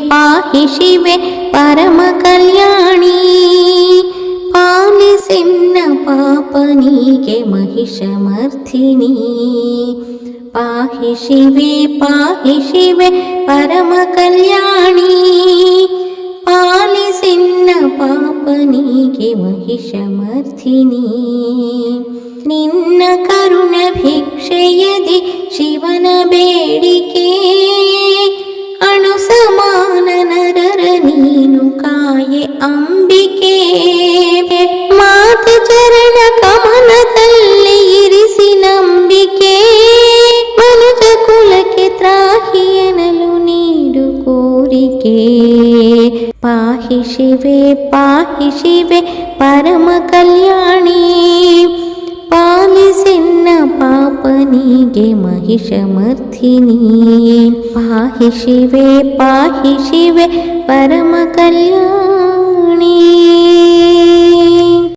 ಪಾಹಿ ಶಿವೆ ಪರಮ ಕಲ್ಯಾಣಿ. ಪಾಲಿಸೆನ್ನ ಪಾಪನಿಗೆ ಮಹಿಷಮರ್ಧಿನಿ. ಪಾಹಿ ಶಿವೆ ಪರಮ ಕಲ್ಯಾಣಿ. ಪಾಲಿಸೆನ್ನ ಪಾಪನಿಗೆ ಮಹಿಷಮರ್ಧಿನಿ. ನಿನ್ನ ಕರುಣ ಭಿಕ್ಷೆಯದಿ ಶಿವನ ಬೇಡಿಕೆ. ಅಣು ಸಮಾನ ನರರ ನೀನು ಕಾಯೆ ಅಂಬಿಕೆ. ಮಾತ ಚರಣ ಕಮಲದಲ್ಲಿ ಇರಿಸಿ ನಂಬಿಕೆ. ಮನುಜ ಕುಲಕ್ಕೆ ತ್ರಾಹಿ ಎನ್ನಲು ನೀಡು ಕೋರಿಕೆ. ಪಾಹಿ ಶಿವೆ ಪರಮ ಕಲ್ಯಾಣಿ. ಪಾಲಿಸೆನ್ನ ಪಾಪನಿಗೆ ಮಹಿಷಮರ್ಧಿನಿ. ಪಾಹಿ ಶಿವೆ ಪರಮ ಕಲ್ಯಾಣಿ.